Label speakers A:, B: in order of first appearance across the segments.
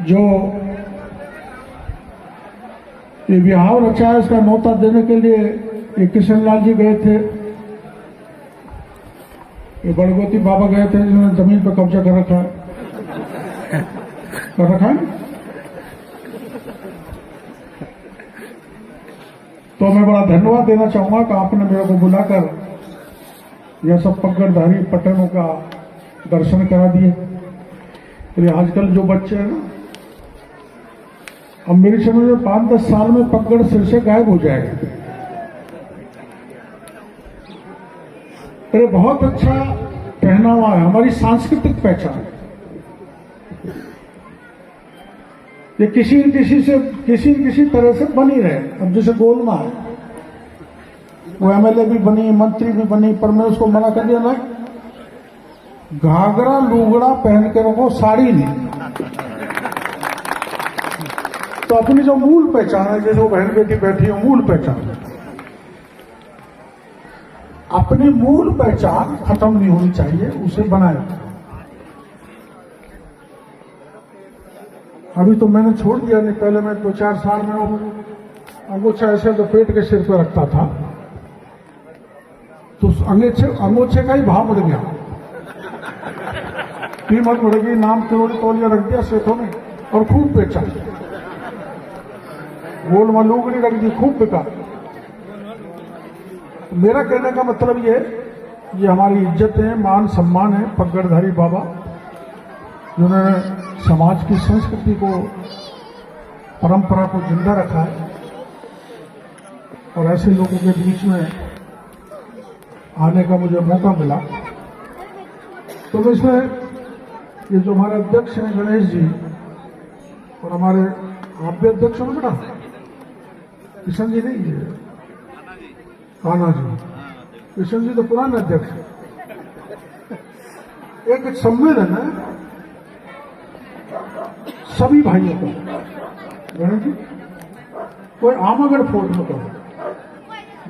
A: जो ये बिहाव रचा है इसका न्योता देने के लिए ये किशन लाल जी गए थे, ये बड़गोती बाबा गए थे जिन्होंने जमीन पर कब्जा कर रखा है। तो मैं बड़ा धन्यवाद देना चाहूंगा कि आपने मेरे को बुलाकर यह सब पगड़धारी पट्टनों का दर्शन करा दिए। तो ये आजकल जो बच्चे हैं ना, अब मेरी समझ में 5-10 साल में पगड़ सिर से गायब हो जाएगा। अरे बहुत अच्छा पहनावा है, हमारी सांस्कृतिक पहचान। ये किसी न किसी तरह से बनी रहे। अब जैसे गोलमा है, वो एमएलए भी बनी, मंत्री भी बनी, पर मैं उसको मना कर दिया ना, घाघरा लुगड़ा पहन के रखो, साड़ी नहीं। तो अपनी जो मूल पहचान है, जैसे वो बहन बेटी बैठी है, मूल पहचान, अपनी मूल पहचान खत्म नहीं होनी चाहिए, उसे बनाए। अभी तो मैंने छोड़ दिया, नहीं पहले मैं 2-4 साल में अंगोछा ऐसे तो पेट के सिर पर रखता था, तो अंगोछे का ही भाव बढ़ गया, कीमत बढ़ गई, नाम करोड़ तौलिया रख दिया सेठों ने, और खूब बेचा। गोल मलूगड़ी रख दी, खूब बिका। मेरा कहने का मतलब ये हमारी इज्जत है, मान सम्मान है। पगड़धारी बाबा जिन्होंने समाज की संस्कृति को, परंपरा को जिंदा रखा है, और ऐसे लोगों के बीच में आने का मुझे मौका मिला। तो इसमें ये जो हमारे अध्यक्ष हैं गणेश जी, और हमारे आप भी अध्यक्ष हो बेटा, किशन जी नहीं, कान्हा जी, किशन जी तो पुराने अध्यक्ष है। एक सम्मेलन है सभी भाइयों का, गणेश जी कोई आमगढ़ फोर्ट में करो,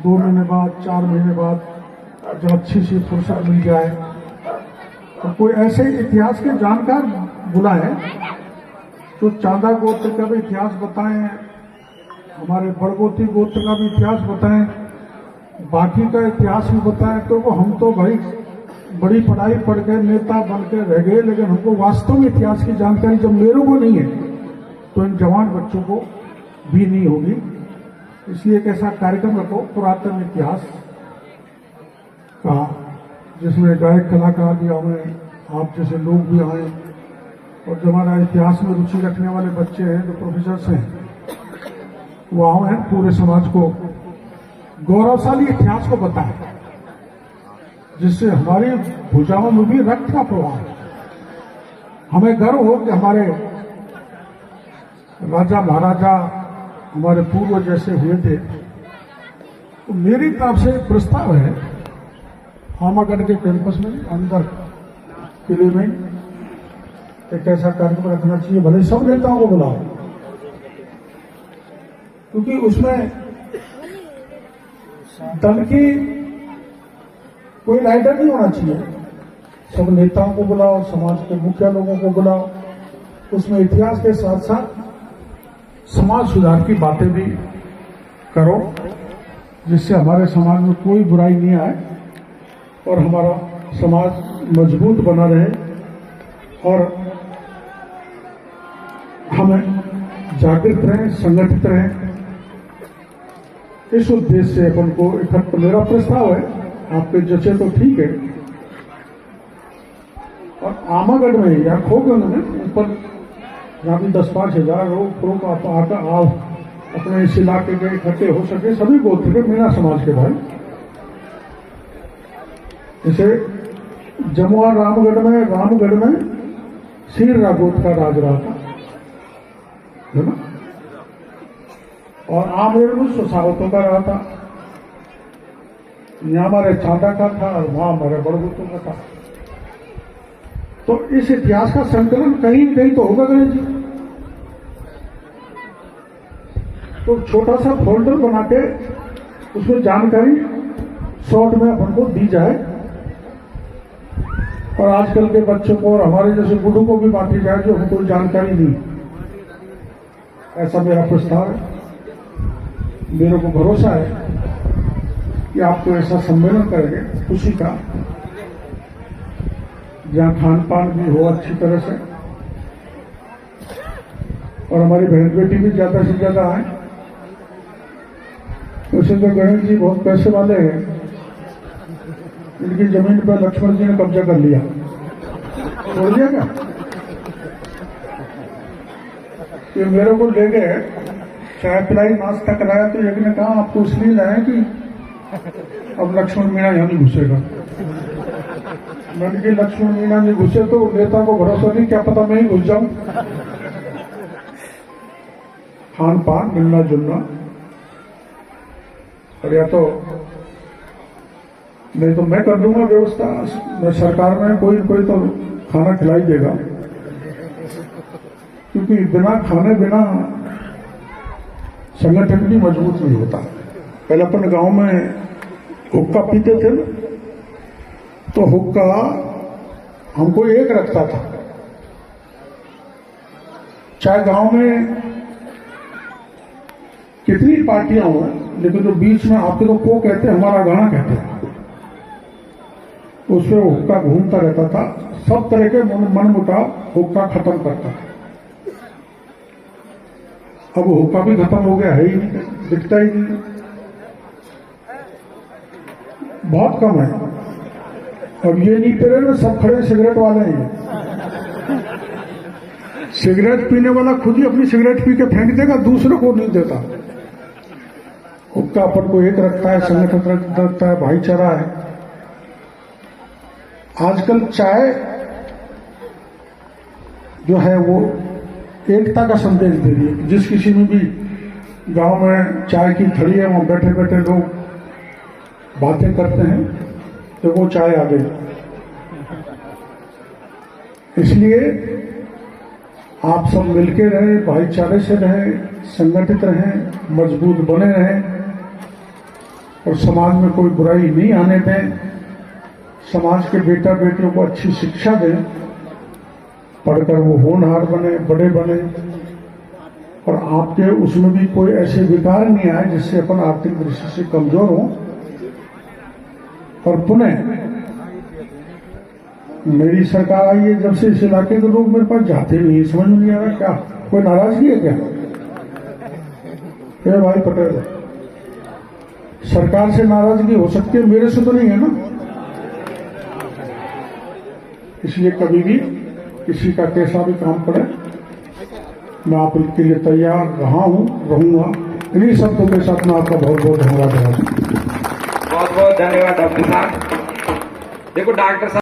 A: 2 महीने बाद, 4 महीने बाद, जब अच्छी सी फुर्सत मिल जाए, तो कोई ऐसे इतिहास के जानकार बुलाए तो चांदा गोत्र का भी इतिहास बताएं, हमारे बड़गोती गोत्र का भी इतिहास बताएं, बाकी का इतिहास भी बताएं। तो हम तो भाई बड़ी पढ़ाई पढ़ के नेता बन के रह गए, लेकिन हमको वास्तव में इतिहास की जानकारी जब मेरे को नहीं है, तो इन जवान बच्चों को भी नहीं होगी। इसलिए एक ऐसा कार्यक्रम रखो पुरातन इतिहास का, जिसमें गायक कलाकार भी आए, आप जैसे लोग भी आए, और जो हमारा इतिहास में रुचि रखने वाले बच्चे हैं, जो प्रोफेसर्स हैं, वो आए हैं, पूरे समाज को गौरवशाली इतिहास को बताएं, जिससे हमारी भुजाओं में भी रक्त का प्रवाह है। हमें गर्व हो कि हमारे राजा महाराजा, हमारे पूर्वज जैसे हुए थे। तो मेरी तरफ से प्रस्ताव है, आमागढ़ के कैंपस में अंदर किले में एक ऐसा कार्यक्रम रखना चाहिए, भले सब नेताओं को बुलाओ, क्योंकि उसमें दल की कोई राइडर नहीं होना चाहिए। सब नेताओं को बुलाओ, समाज के मुखिया लोगों को बुलाओ, उसमें इतिहास के साथ साथ समाज सुधार की बातें भी करो, जिससे हमारे समाज में कोई बुराई नहीं आए और हमारा समाज मजबूत बना रहे, और हमें जागृत रहें, संगठित रहें। इस उद्देश्य से अपन को इकट्ठा, मेरा प्रस्ताव है, आपके जचे तो ठीक है। और आमागढ़ में या खोगे उन्होंने ऊपर जहां भी 10-5 हजार लोग आप अपने इस इलाके के इकट्ठे हो सके, सभी गोत्र के, मीणा समाज के भाई। जैसे जमुआ रामगढ़ में शीर रागोत का राज रहा था, है ना, और आमरेड़ में सुसावतों का रहा था, यहाँ हमारे चांदा का था और वहां हमारे बड़गोतों का था। तो इस इतिहास का संकलन कहीं न कहीं तो होगा गणेश जी। तो छोटा सा फोल्डर बना के उसमें जानकारी शॉर्ट में अपन को दी जाए, और आजकल के बच्चों को और हमारे जैसे बूढ़ों को भी बांटी जाए जो हमको जानकारी नहीं। ऐसा मेरा प्रस्ताव है। मेरे को भरोसा है कि आपको ऐसा सम्मेलन करेंगे खुशी का, जहां खान पान भी हो अच्छी तरह से, और हमारी बहन बेटी भी ज्यादा से ज्यादा आए। वैसे तो गणेश जी बहुत पैसे वाले हैं, इनकी जमीन पर लक्ष्मण जी ने कब्जा कर लिया, छोड़ दिया क्या? ये मेरे को ले गए, चाय पिलाई, नाश्ता कराया, तो एक ने कहा आपको इसलिए लाए कि अब लक्ष्मण मीणा यहां नहीं घुसेगा। मैंने कि लक्ष्मण मीणा नहीं घुसे तो नेता को भरोसा नहीं, क्या पता मैं ही घुस जाऊं। खान पान मिलना जुलना, और या तो नहीं तो मैं कर दूंगा व्यवस्था, मैं सरकार में कोई तो खाना खिलाई देगा, क्योंकि बिना खाने बिना संगठन भी मजबूत नहीं होता। पहले अपन गांव में हुक्का पीते थे ना, तो हुक्का हमको एक रखता था, चाहे गांव में कितनी पार्टियां हो, लेकिन जो बीच में आपके तो को कहते हैं, हमारा गाना कहते हैं, उसमें हुक्का घूमता रहता था, सब तरह के मनमुटाव हुक्का खत्म करता था। अब हुक्का भी खत्म हो गया, है ही नहीं, दिखता ही नहीं, बहुत कम है। अब ये नहीं पी रहे ना, सब खड़े सिगरेट वाले हैं। सिगरेट पीने वाला खुद ही अपनी सिगरेट पी के फेंक देगा, दूसरे को नहीं देता। हुक्का अपन को एक रखता है, संगठन रखता है, भाईचारा है। आजकल चाय जो है वो एकता का संदेश दे रही है। जिस किसी में भी गांव में चाय की थड़ी है, वहां बैठे बैठे लोग बातें करते हैं, तो वो चाय आ गई। इसलिए आप सब मिलके रहे, भाईचारे से रहे, संगठित रहें, मजबूत बने रहें, और समाज में कोई बुराई नहीं आने दें। समाज के बेटा बेटियों को अच्छी शिक्षा दें, पढ़कर वो होनहार बने, बड़े बने, और आपके उसमें भी कोई ऐसे विकार नहीं आए जिससे अपन आर्थिक दृष्टि से कमजोर हों। और पुनः मेरी सरकार आई है जब से, इस इलाके के लोग मेरे पास जाते नहीं, समझ में नहीं आ रहा क्या कोई नाराजगी है क्या? भाई पटेल, सरकार से नाराजगी हो सकती है, मेरे से तो नहीं है ना। इसलिए कभी भी किसी का कैसा भी काम पड़े, मैं आपके लिए तैयार रहा हूं, रहूंगा। इन्हीं शब्दों के साथ मैं आपका बहुत बहुत धन्यवाद।
B: बहुत बहुत धन्यवाद डॉक्टर साहब। देखो डॉक्टर साहब